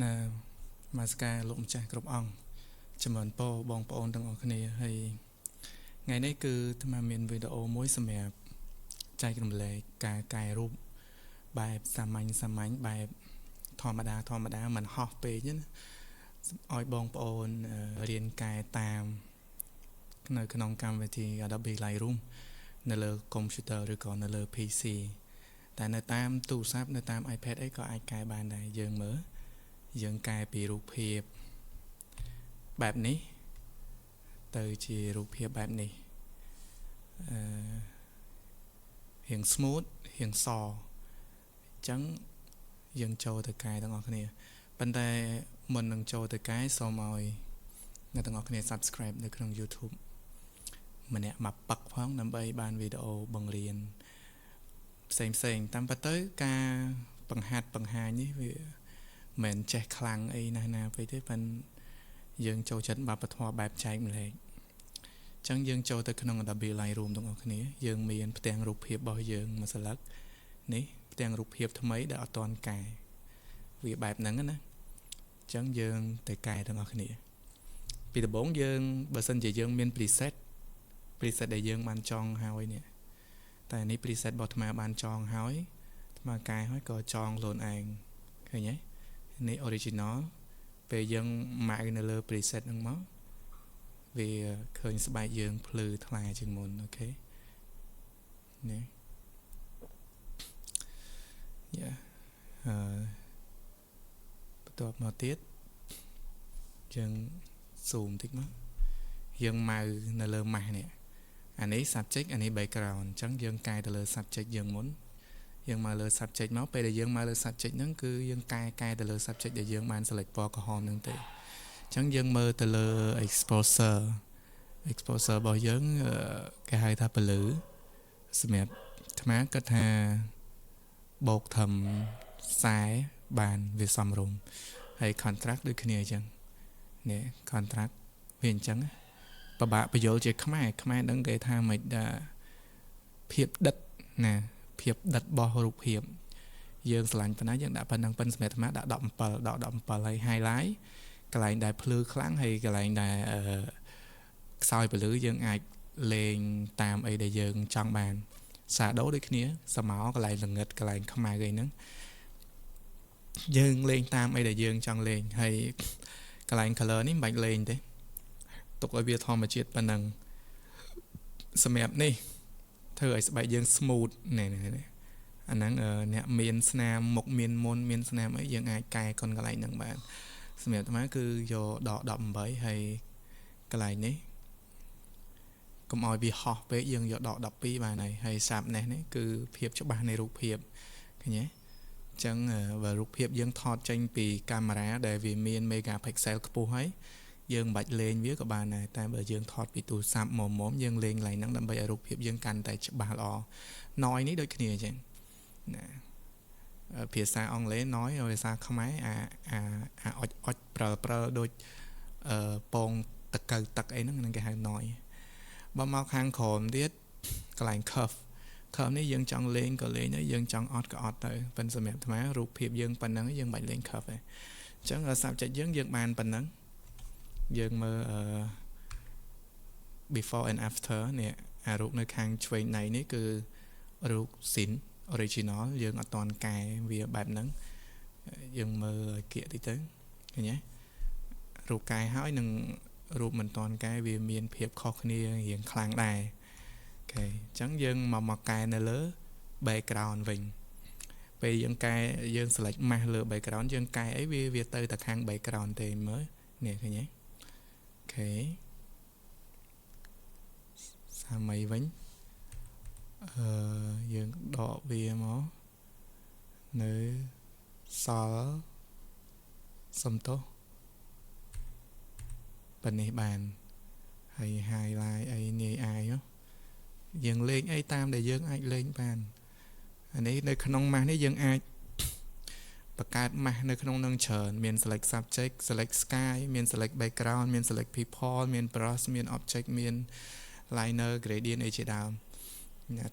ណាមកស្ការលោកម្ចាស់គ្រប់អង្គជំរាបពរបងប្អូនទាំងអស់គ្នាហើយថ្ងៃនេះគឺអាត្មាមានវីដេអូមួយសម្រាប់ចែករំលែកការកែរូបបែបសាមញ្ញបែបធម្មតាមិនហោះពេកណាឲ្យបងប្អូនរៀនកែតាមនៅក្នុងកម្មវិធី Adobe Lightroom នៅលើ computer ឬក៏នៅលើ PC តែនៅតាមទូរស័ព្ទនៅតាម iPad អីក៏អាចកែបានដែរយើងកែពីរូបភាពបែបនេះទៅជារូបភាពបែបនេះរៀង smooth រៀងសអញ្ចឹងយើងចូលទៅកែទាំងអស់គ្នាប៉ុន្តែមុននឹងចូលទៅកែសូមឲ្យអ្នកទាំងអស់គ្នា subscribe នៅក្នុង YouTube ម្នាក់មកប៉ឹកផងដើម្បីបានវីដេអូបង្រៀនផ្សេងតាមពិតទៅការបង្ហាញនេះវាមិនចេះខ្លាំងអីណាពេកទេប៉ុន្តែយើងចូលចិត្តវប្បធម៌បែបចែកម្លែកអញ្ចឹងយើងចូលទៅក្នុង Adobe Lightroom ទាំងអស់គ្នាយើងមានផ្ទាំងរូបភាពរបស់យើងមួយស្លឹកនេះផ្ទាំងរូបភាពថ្មីដែលអត់ទាន់កែវាបែបហ្នឹងណាអញ្ចឹងយើងទៅកែទាំងអស់គ្នាពីដំបូងយើងបើសិនជាយើងមាន preset ដែលយើងបានចងហើយនេះតែនេះ preset របស់អាត្មាបានចងហើយអាត្មាកែហើយក៏ចងខ្លួនឯងឃើញទេនេះ original ពេលយើងម៉ៅនៅលើ preset ហ្នឹងមកវាឃើញស្បែកយើងភ្លឺថ្លាជាងមុនអូខេនេះបន្ទាប់មកទៀតយើង zoom តិចមកយើងម៉ៅនៅលើម៉ាស់នេះអានេះ subject អានេះ background អញ្ចឹងយើងកែទៅលើ subject យើងមុនយើងមកលើ subject មកពេលដែលយើងមកលើ subject ហ្នឹងគឺយើងកែទៅលើ subject ដែលយើងបាន select ពណ៌ក្រហមហ្នឹងទេអញ្ចឹងយើងមើលទៅលើ exposure របស់យើងគេហៅថាពលឺសម្រាប់អាត្មាគិតថាបូកធំ40បានវាសមរម្យហើយ contrast ដូចគ្នាអញ្ចឹងនេះ contrast វាអញ្ចឹងពិបាកបញ្យល់ជាខ្មែរហ្នឹងគេថាមិនដែរភាពដិតណាភាពដិតរបស់រូបភាពយើងឆ្លាញ់ប៉ុណ្ណាយើងដាក់ប៉ុណ្ណឹងប៉ុនសម្រាប់អាត្មាដាក់17ហើយ highlight កន្លែងដែលភ្លឺខ្លាំងហើយកន្លែងដែលខ្សោយពលឺយើងអាចលេងតាមអីដែលយើងចង់បាន shadow ដូចគ្នាសមោកន្លែងល្ងិតកន្លែងខ្មៅអីហ្នឹងយើងលេងតាមអីដែលយើងចង់លេងហើយកន្លែង color នេះមិនបាច់លេងទេទុកឲ្យវាធម្មជាតិប៉ុណ្ណឹងសម្រាប់នេះធ្វើឲ្យស្បែកយើង smooth នេះអាហ្នឹងអ្នកមានស្នាមមុខមានមុនមានស្នាមអីយើងអាចកែកន្លែងហ្នឹងបានសម្រាប់អាត្មាគឺយកដក18ហើយកន្លែងនេះកុំឲ្យវាហោះពេកយើងយកដក12បានហើយ sharpness នេះគឺភាពច្បាស់នៃរូបភាពឃើញទេអញ្ចឹងបើរូបភាពយើងថតចេញពីកាមេរ៉ាដែលវាមាន megapixel ខ្ពស់ហើយយើងមិនបាច់លេងវាក៏បានដែរតែបើយើងថតពីទូរស័ព្ទមុំយើងលេងកន្លែងហ្នឹងដើម្បីឲ្យរូបភាពយើងកាន់តែច្បាស់ល្អ noise នេះដូចគ្នាអញ្ចឹងណាភាសាអង់គ្លេស noise ភាសាខ្មែរអាអុចព្រើដូចពងតកៅទឹកអីហ្នឹងគេហៅ noise បើមកខាងក្រោមទៀតកន្លែង curve នេះយើងចង់លេងក៏លេងដែរយើងចង់អត់ក៏អត់ទៅប៉ុន្តែសម្រាប់អាត្មារូបភាពយើងប៉ុណ្ណឹងយើងមិនបាច់លេង curve ទេអញ្ចឹង subject យើងបានប៉ុណ្ណឹងយើងមើលbefore and after នេះអារូបនៅខាងឆ្វេងណៃនេះគឺរូប scene original យើងអត់តន់កែវាបែបហ្នឹងយើងមើលគៀកតិចទៅឃើញទេរូបកែហើយនឹងរូបមិនតន់កែវាមានភាពខុសគ្នារៀងខ្លាំងដែរអូខេអញ្ចឹងយើងមកកែនៅលើ background វិញពេលយើងកែយើង select mask លើ background យើងកែអីវាទៅតែខាង background ទេមើលនេះឃើញទេអូខេសាមីវិញយើងដកវាមកនៅសល់សំទោសប៉ុណ្នេះបានហើយ highlight អីនាយអាយយើងលេងអីតាមដែលយើងអាចលេងបានអានេះនៅក្នុង mask នេះយើងអាចបង្កើត mask នៅក្នុងនឹងច្រើនមាន select subject select sky មាន select background មាន select people មាន brush មាន object មាន liner gradient អីជាដើម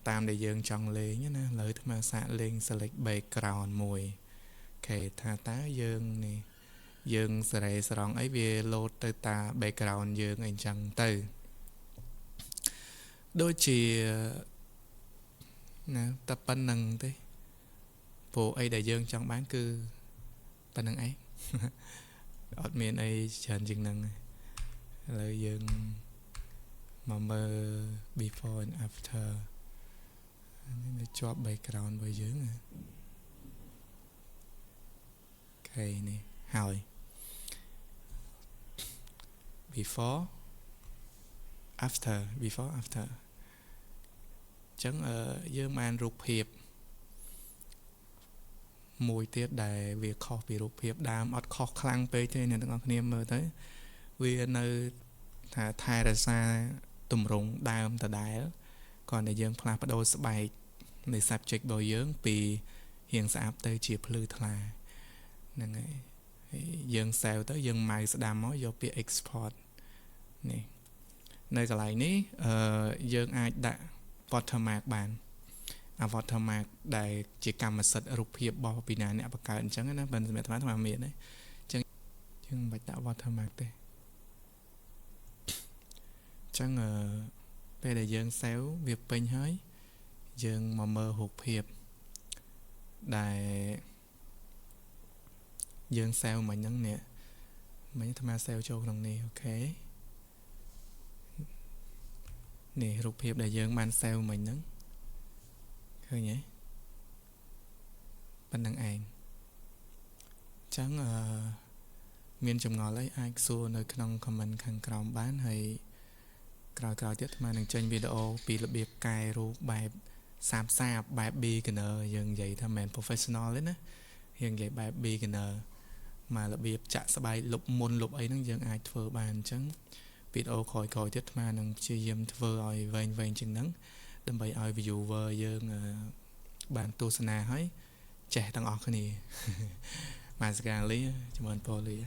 តាមដែលយើងចង់លេងណាឥឡូវអាត្មាសាកលេង select background មួយអូខេថាតើយើងនេះ dương sẽ rong ấy về load tới ta background dương anh chẳng từ đôi chỉ nè tập ban năng thế bộ ấy đại dương trong bán cư ban năng ấy admin ấy chần chừng năng lời dương mà mơ before and after nên cho background với dương cái này hỏi before after chẳng dương man rụt hiệp mùi tiết đại việc khó bị rụt hiệp đam ọt khó khăn bê thế này các anh mơ tới vì nơi thay ra xa tùm rung đam tà đáy còn để dương phá bắt đầu sẽ bài để subject bồi dưỡng vì hiện sạp tới chỉ plư thà nên dương sao tới dương mai sẽ đam mối vô bị export này nơi cái này ní dương ai đã watermark bàn watermark để chỉ cầm mà sật rụp hiệp bỏ vì nè bạc cả chẳng nó bên mẹ thằng mà miền đấy chẳng bạch đã watermark đây chẳng bây giờ dương xéo việc bên hơi dương mà mơ hụt hiệp để dương sao mà nhấn nè mấy tham sao cho lần này ok nè rụp hiệp đại dương ban sao mình nhấn khơi nhé ban đăng ảnh chẳng miền trồng ngò lấy ai xua nơi trong comment khăn còng bán hay cào tiếp mà đừng trên video bị lập biệt cài ru bài sám sạp bài beginner dừng vậy tham mình professional đấy nè hiện vậy bài beginner mà lập biệt chả sẽ bài lục môn lục ấy nó dừng ai thưa bàn chẳng video khỏi tiếp mà đừng chia dùm thưa rồi vên chừng nắng đâm bày ai ví dụ vơ dừng bàn tu sana ấy trẻ tăng ọc cái này mà sẽ càng lý cho mình poly